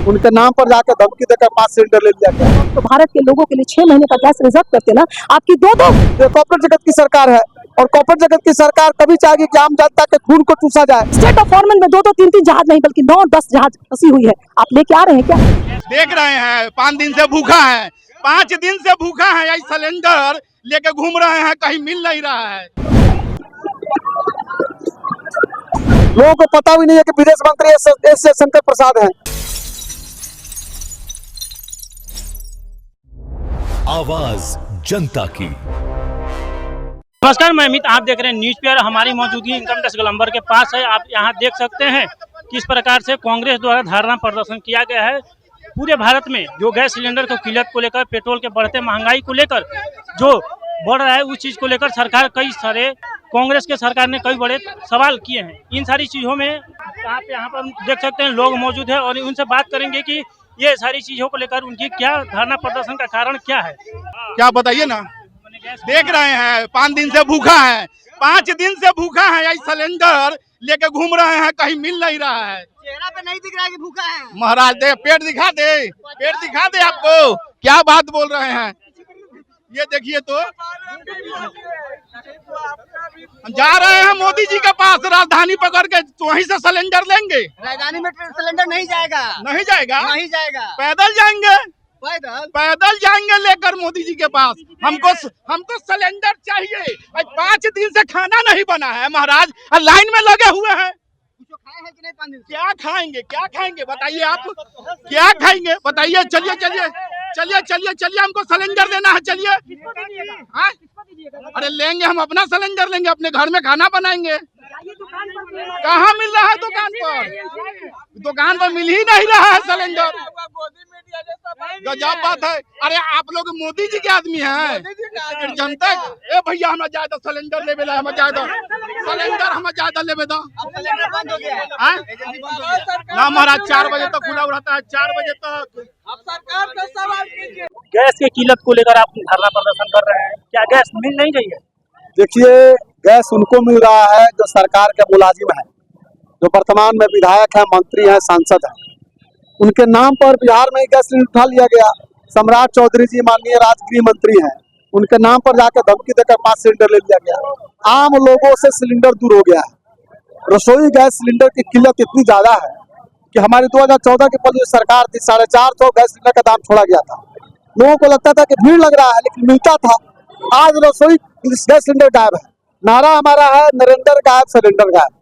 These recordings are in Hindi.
उनके नाम पर जाकर धमकी देकर 5 सिलेंडर ले लिया गया। तो भारत के लोगों के लिए 6 महीने का गैस रिजर्व करते ना, आपकी दो ये कॉर्पोरेट जगत की सरकार है और कॉर्पोरेट जगत की सरकार कभी चाहेगी कि आम जनता के खून को चूसा जाए। स्टेट ऑफ फॉर्मन में 2-2, 3-3 जहाज नहीं बल्कि 9-10 जहाज फंसी हुई है। आप लेके आ रहे हैं क्या? देख रहे हैं 5 दिन से भूखा है, 5 दिन से भूखा है। यही सिलेंडर लेके घूम रहे हैं, कहीं मिल नहीं रहा है। लोगों को पता भी नहीं है कि विदेश मंत्री एस शंकर प्रसाद हैं। आवाज जनता की। नमस्कार, मैं अमित, आप देख रहे हैं न्यूज पेपर। हमारी मौजूदगी इनकम टैक्स गोलंबर के पास है। आप यहाँ देख सकते हैं किस प्रकार से कांग्रेस द्वारा धरना प्रदर्शन किया गया है। पूरे भारत में जो गैस सिलेंडर की किल्लत को लेकर, पेट्रोल के बढ़ते महंगाई को लेकर जो बढ़ रहा है, उस चीज को लेकर सरकार कई सारे कांग्रेस के सरकार ने कई बड़े सवाल किए हैं। इन सारी चीजों में आप यहाँ पर देख सकते हैं लोग मौजूद है और उनसे बात करेंगे कि ये सारी चीजों को लेकर उनकी क्या धरना प्रदर्शन का कारण क्या है। क्या बताइए ना, देख रहे हैं 5 दिन से भूखा है, 5 दिन से भूखा है। यही सिलेंडर लेके घूम रहे हैं, कहीं मिल नहीं रहा है। चेहरा पे नहीं दिख रहा है कि भूखा है। महाराज दे पेट दिखा दे, पेट दिखा दे। आपको क्या बात बोल रहे हैं, ये देखिए। तो हम जा रहे हैं मोदी जी के पास, राजधानी पकड़ के तो वहीं से सिलेंडर लेंगे। राजधानी में सिलेंडर नहीं जाएगा, नहीं जाएगा, नहीं जाएगा। पैदल जाएंगे, पैदल जाएंगे लेकर मोदी जी के पास। हमको सिलेंडर चाहिए। 5 दिन से खाना नहीं बना है महाराज, और लाइन में लगे हुए हैं। खाए हैं कि नहीं 5 दिन से? क्या खाएंगे, क्या खाएंगे बताइए आप, क्या खाएंगे बताइए। चलिए चलिए चलिए चलिए चलिए, हमको सिलेंडर देना है। चलिए, हाँ? अरे लेंगे, हम अपना सिलेंडर लेंगे, अपने घर में खाना बनाएंगे। कहाँ मिल रहा है दुकान पर? दुकान पर मिल ही नहीं रहा है सिलेंडर। गजब बात है। अरे आप लोग मोदी जी के आदमी हैं, जनता। ए भैया, हमें ज्यादा सिलेंडर ले बेला, हमें ज्यादा सिलेंडर, हमें ज्यादा ले बेदा। बंद हो गया ना महाराज, 4 बजे तक खुला रहता है, 4 बजे तक। सरकार से सवाल कीजिए। गैस की किल्लत को लेकर आप धरना प्रदर्शन कर रहे हैं, क्या गैस मिल नहीं रही है? देखिए, गैस उनको मिल रहा है जो सरकार के मुलाजिम है, जो वर्तमान में विधायक है, मंत्री है, सांसद है। उनके नाम पर बिहार में ही गैस सिलेंडर उठा लिया गया। सम्राट चौधरी जी माननीय राज्य गृह मंत्री हैं, उनके नाम पर जाकर धमकी देकर 5 सिलेंडर ले लिया गया। आम लोगों से सिलेंडर दूर हो गया है। रसोई गैस सिलेंडर की किल्लत इतनी ज्यादा है कि हमारी 2014 की पहले सरकार थी, 450 गैस सिलेंडर का दाम छोड़ा गया था। लोगों को लगता था कि भीड़ लग रहा है, लेकिन मिलता था। आज रसोई गैस सिलेंडर गायब है। नारा हमारा है, नरेंद्र गायब, सिलेंडर गायब।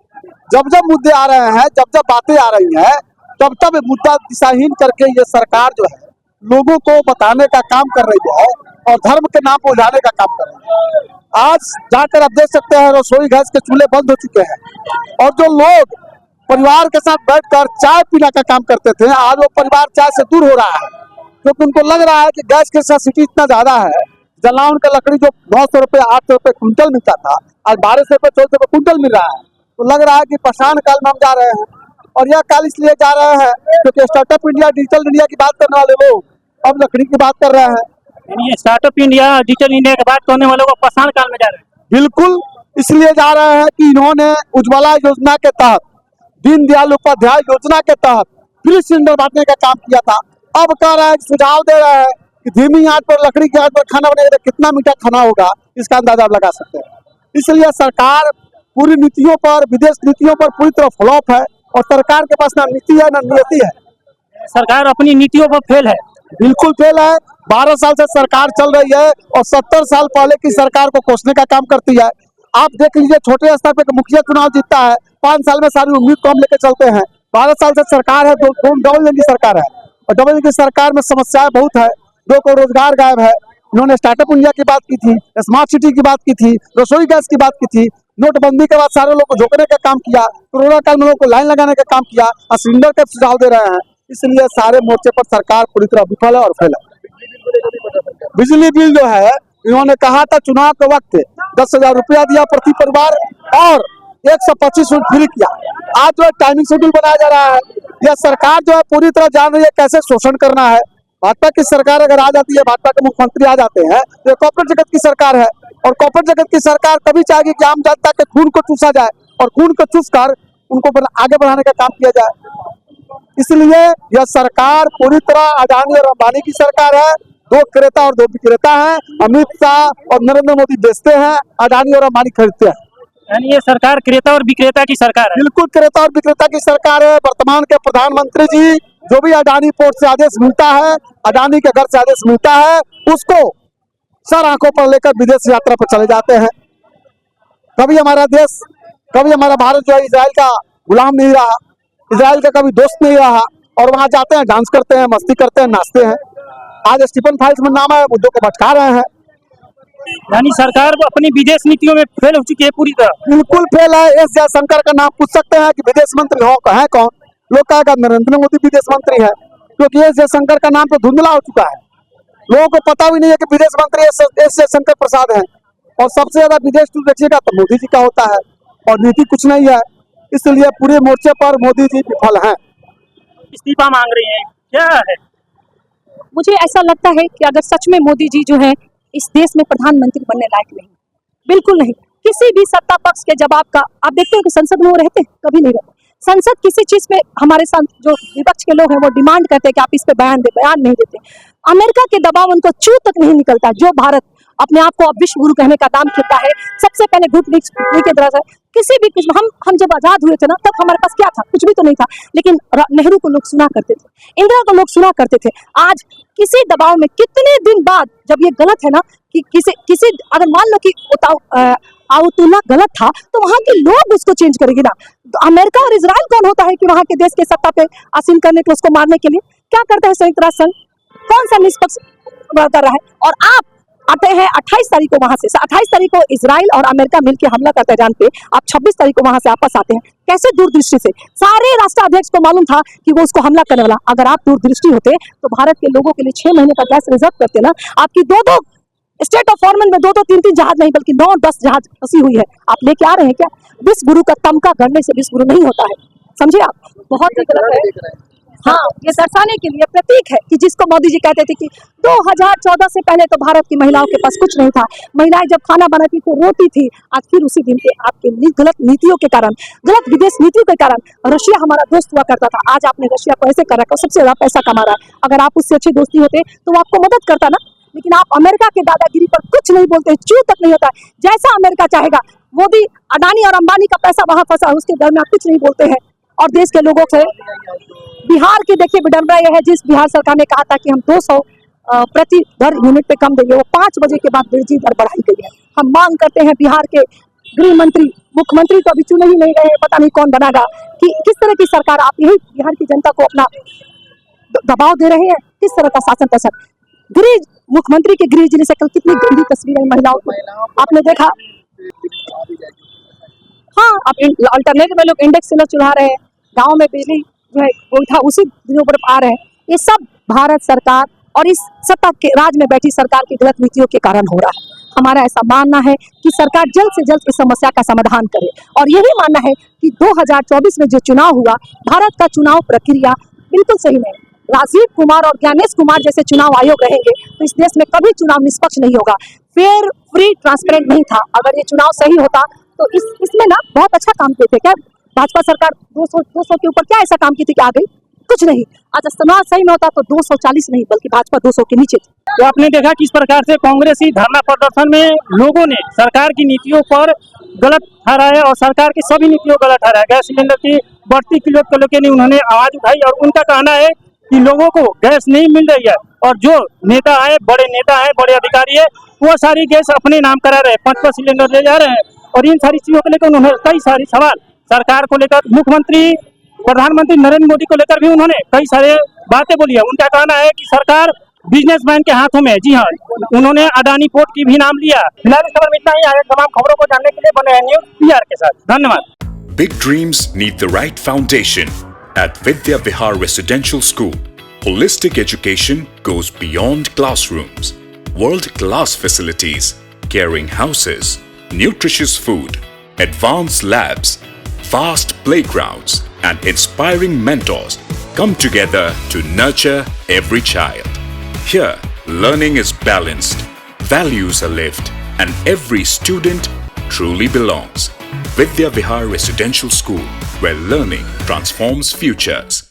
जब जब मुद्दे आ रहे हैं, जब जब बातें आ रही हैं, तब तब मुद्दा दिशाहीन करके ये सरकार जो है लोगों को बताने का काम कर रही है और धर्म के नाम पर उलझाने का काम कर रही है। आज जाकर आप देख सकते हैं रसोई गैस के चूल्हे बंद हो चुके हैं और जो लोग परिवार के साथ बैठकर चाय पीने का काम करते थे, आज वो परिवार चाय से दूर हो रहा है, क्योंकि उनको लग रहा है कि गैस की सब्सिडी इतना ज्यादा है। जलावन का लकड़ी जो 900 रुपये 800 रुपये क्विंटल मिलता था, आज 1200 रुपये 1400 रुपये क्विंटल मिल रहा है। तो लग रहा है कि पाषाण काल में हम जा रहे हैं। और यह काल इसलिए जा रहे हैं क्योंकि स्टार्टअप इंडिया, डिजिटल इंडिया की बात करने वाले लोग अब लकड़ी की बात कर रहे हैं। ये स्टार्टअप इंडिया, डिजिटल इंडिया की बात करने वालों को पाषाण काल में जा रहे हैं। बिल्कुल, इसलिए जा रहे हैं कि इन्होंने उज्ज्वला योजना के तहत, दीनदयाल उपाध्याय योजना के तहत फ्री सिलेंडर बांटने का काम किया था। अब कह रहे हैं, सुझाव दे रहे हैं कि धीमी आंच पर, लकड़ी की आंच पर खाना बनेगा तो कितना मीठा खाना होगा, इसका अंदाजा आप लगा सकते हैं। इसलिए सरकार पूरी नीतियों पर, विदेश नीतियों पर पूरी तरह फ्लॉप है और सरकार के पास ना नीति है ना नियति है। सरकार अपनी नीतियों पर फेल है, बिल्कुल फेल है। 12 साल से सरकार चल रही है और 70 साल पहले की सरकार को कोसने का काम करती है। आप देख लीजिए, छोटे स्तर पे मुखिया चुनाव जीतता है, 5 साल में सारी उम्मीद को हम लेके चलते हैं। 12 साल से सरकार है, डबल इंजन की सरकार है और डबल इंजन की सरकार में समस्याएं बहुत है। लोगों को रोजगार गायब है। इन्होंने स्टार्टअप इंडिया की बात की थी, स्मार्ट सिटी की बात की थी, रसोई गैस की बात की थी। नोटबंदी के बाद सारे लोग को झोंकने का काम किया, कोरोना काल में लोगों को लाइन लगाने का काम किया और सिलेंडर का सुझाव दे रहे हैं। इसलिए सारे मोर्चे पर सरकार पूरी तरह विफल है और फेल है। बिजली बिल जो है, इन्होंने कहा था चुनाव के वक्त 10,000 रुपया दिया प्रति परिवार और 125 यूनिट फ्री किया। आज जो है टाइमिंग शेड्यूल बनाया जा रहा है। यह सरकार जो है पूरी तरह जान रही है कैसे शोषण करना है। भाजपा की सरकार अगर आ जाती है, भाजपा के मुख्यमंत्री आ जाते हैं, तो कॉर्पोरेट जगत की सरकार है और कॉर्पोरेट जगत की सरकार कभी चाहेगी कि आम जनता के खून को चूसा जाए और खून को चूस कर उनको आगे बढ़ाने का काम किया जाए। इसलिए यह सरकार पूरी तरह अडानी और अंबानी की सरकार है। दो क्रेता और दो विक्रेता हैं। अमित शाह और नरेंद्र मोदी बेचते हैं, अडानी और अंबानी खरीदते हैं। यानी ये सरकार क्रेता और विक्रेता की सरकार है। बिल्कुल क्रेता और विक्रेता की सरकार है। वर्तमान के प्रधानमंत्री जी जो भी अडानी पोर्ट से आदेश मिलता है, अडानी के घर से आदेश मिलता है, उसको सर आंखों पर लेकर विदेश यात्रा पर चले जाते हैं। कभी हमारा देश, कभी हमारा भारत जो है इजराइल का गुलाम नहीं रहा, इजराइल का कभी दोस्त नहीं रहा, और वहां जाते हैं, डांस करते हैं, मस्ती करते हैं, नाचते हैं। आज स्टीफन फाइल्स में नाम है, मुद्दों को भटका रहे हैं। यानी सरकार अपनी विदेश नीतियों में फेल हो चुकी है पूरी तरह। बिल्कुल फेल है। एस जयशंकर का नाम पूछ सकते हैं कि विदेश मंत्री हो है कौन? लोग कहेगा नरेंद्र मोदी विदेश मंत्री है, क्योंकि एस जयशंकर का नाम तो धुंधला हो चुका है। लोगों को पता भी नहीं है कि विदेश मंत्री एस जयशंकर प्रसाद है। और सबसे ज्यादा विदेश टूर देखिएगा तो मोदी जी का होता है, और नीति कुछ नहीं है। इसलिए पूरे मोर्चे पर मोदी जी विफल हैं। इस्तीफा मांग रही हैं, क्या है? मुझे ऐसा लगता है कि अगर सच में मोदी जी जो है इस देश में प्रधानमंत्री बनने लायक नहीं, बिल्कुल नहीं। किसी भी सत्ता पक्ष के जवाब का आप देखते हैं कि संसद में वो रहते हैं, कभी नहीं रहते। संसद किसी चीज में हमारे साथ जो विपक्ष के लोग हैं वो डिमांड करते हैं कि आप इस पे बयान दे, बयान नहीं देते। अमेरिका के दबाव उनको चू तक नहीं निकलता। जो भारत अपने आप को अब विश्व गुरु कहने का दाम खेलता है, सबसे पहले घुटने के तरह से किसी भी हम जब आजाद हुए थे ना, तब हमारे पास क्या था? कुछ भी तो नहीं था। लेकिन नेहरू को लोग सुना करते थे, इंदिरा को लोग सुना करते थे। आज किसी दबाव में कितने दिन बाद, जब ये गलत है ना कि किसी अगर मान लो कि आउतुल्ला गलत था, तो वहां के लोग उसको चेंज करेंगे ना। तो अमेरिका और इजराइल कौन होता है कि वहां के देश के सत्ता पे आसीन करने के, उसको मारने के लिए? क्या करता है संयुक्त राष्ट्र संघ? कौन सा निष्पक्ष कर रहा है? और आप आते हैं 28 तारीख को वहां से, 28 तारीख को इजराइल और अमेरिका मिलकर हमला करते हैं ईरान पे, आप 26 तारीख को वहां से वापस आते हैं। कैसे दूरदृष्टि से? सारे राष्ट्राध्यक्ष को मालूम था कि वो उसको हमला करने वाला। अगर आप दूरदृष्टि होते तो भारत के लोगों के लिए 6 महीने का गैस रिजर्व करते ना। आपकी दो स्टेट ऑफ हॉर्मन में 2-2, 3-3 जहाज नहीं बल्कि 9 और 10 जहाज फंसी हुई है। आप लेके आ रहे हैं क्या? विश्व गुरु का तमका गढ़ने से विश्व गुरु नहीं होता है, समझे आप? बहुत ही गलत है। हाँ, ये दर्शाने के लिए प्रतीक है कि जिसको मोदी जी कहते थे कि 2014 से पहले तो भारत की महिलाओं के पास कुछ नहीं था। महिलाएं जब खाना बनाती तो रोती थी। आज फिर उसी दिन पे आपके गलत नीतियों के कारण, गलत विदेश नीतियों के कारण रशिया हमारा दोस्त हुआ करता था। आज आपने रशिया को ऐसे कर रखा, सबसे ज्यादा पैसा कमा रहा है। अगर आप उससे अच्छी दोस्ती होते तो वो आपको मदद करता ना। लेकिन आप अमेरिका के दादागिरी पर कुछ नहीं बोलते, चू तक नहीं होता। जैसा अमेरिका चाहेगा, मोदी, अडानी और अंबानी का पैसा वहां फंसा, उसके घर में आप कुछ नहीं बोलते हैं। और देश के लोगों से बिहार की देखिए विडंबना यह है, जिस बिहार सरकार ने कहा था कि हम 200 प्रति दर यूनिट पे कम देंगे, वो 5 बजे के बाद बिजली दर बढ़ाई गई है। हम मांग करते हैं बिहार के गृह मंत्री, मुख्यमंत्री तो अभी चुने ही नहीं गए, पता नहीं कौन बनेगा, कि किस तरह की सरकार आप यही बिहार की जनता को अपना दबाव दे रहे हैं। किस तरह का शासन तसर? गृह मुख्यमंत्री के गृह जिले से कल कितनी गंदी तस्वीरें महिलाओं को आपने देखा? हाँ, अब अल्टरनेट में लोग इंडेक्स सिलर चुरा रहे हैं, गाँव में बिजली जो है वो था उसी दिनों पर आ रहे हैं। ये सब भारत सरकार और इस सत्ता के राज में बैठी सरकार की गलत नीतियों के कारण हो रहा है। हमारा ऐसा मानना है कि सरकार जल्द से जल्द इस समस्या का समाधान करे। और यही मानना है कि 2024 में जो चुनाव हुआ, भारत का चुनाव प्रक्रिया बिल्कुल सही नहीं। राजीव कुमार और ज्ञानेश कुमार जैसे चुनाव आयोग रहेंगे तो इस देश में कभी चुनाव निष्पक्ष नहीं होगा, फेयर, फ्री, ट्रांसपेरेंट नहीं था। अगर ये चुनाव सही होता तो इसमें ना बहुत अच्छा काम किए थे। क्या भाजपा सरकार 200 के ऊपर क्या ऐसा काम की थी कि आ गई? कुछ नहीं। आज चुनाव सही में होता तो 240 नहीं बल्कि भाजपा 200 के नीचे थी। तो आपने देखा किस प्रकार से कांग्रेसी धरना प्रदर्शन में लोगों ने सरकार की नीतियों पर गलत ठहराया और सरकार की सभी नीतियों गलत ठहराया। गैस सिलेंडर की बढ़ती कीमत को लेकर उन्होंने आवाज उठाई और उनका कहना है कि लोगों को गैस नहीं मिल रही है और जो नेता है, बड़े नेता है, बड़े अधिकारी है, वो सारी गैस अपने नाम करा रहे हैं, 5 सिलेंडर ले जा रहे हैं। और इन सारी चीजों को लेकर उन्होंने कई सारी सवाल सरकार को लेकर, मुख्यमंत्री, प्रधानमंत्री नरेंद्र मोदी को लेकर भी उन्होंने कई सारे बातें बोली है। उनका कहना है कि सरकार बिजनेसमैन के हाथों में है। जी हाँ, उन्होंने अडानी पोर्ट की भी नाम लिया। फिलहाल इस खबर में इतना ही। आगे तमाम खबरों को जानने के लिए बने हैं न्यूज़ PR के साथ। धन्यवाद। Big dreams need the right foundation. At Vidya Vihar Residential School, holistic education goes beyond classrooms. World-class facilities, caring houses, nutritious food, advanced labs, vast playgrounds, and inspiring mentors come together to nurture every child. Here, learning is balanced, values are lived, and every student truly belongs. Vidya Vihar Residential School, where learning transforms futures.